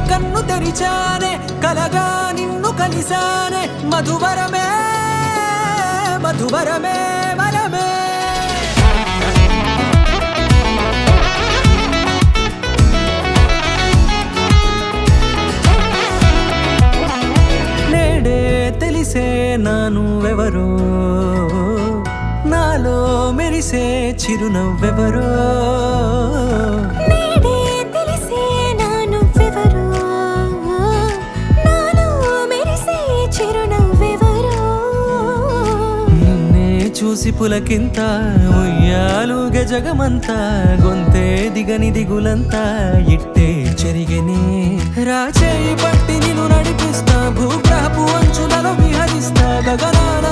కన్ను తెరిచానే కలగా నిన్ను కలిసానే మధువరమే మధువరమే వరమే నేడే తెలిసే నానువెవరో నాలో మెరిసే చిరునవ్వెవరో నేడే తెలిసే నానువెవరో నాలో మెరిసే చిరునవ్వెవరో నిన్నే చూసి పులకింత ఉయ్యాలుగ జగమంతా గొంతే దిగని దిగులంతా ఇట్టే చెరిగెనే రాచేయి పట్టి నిన్ను నడిపిస్తా భూగ్రహపు అంచులలో విహరిస్తా గగనాన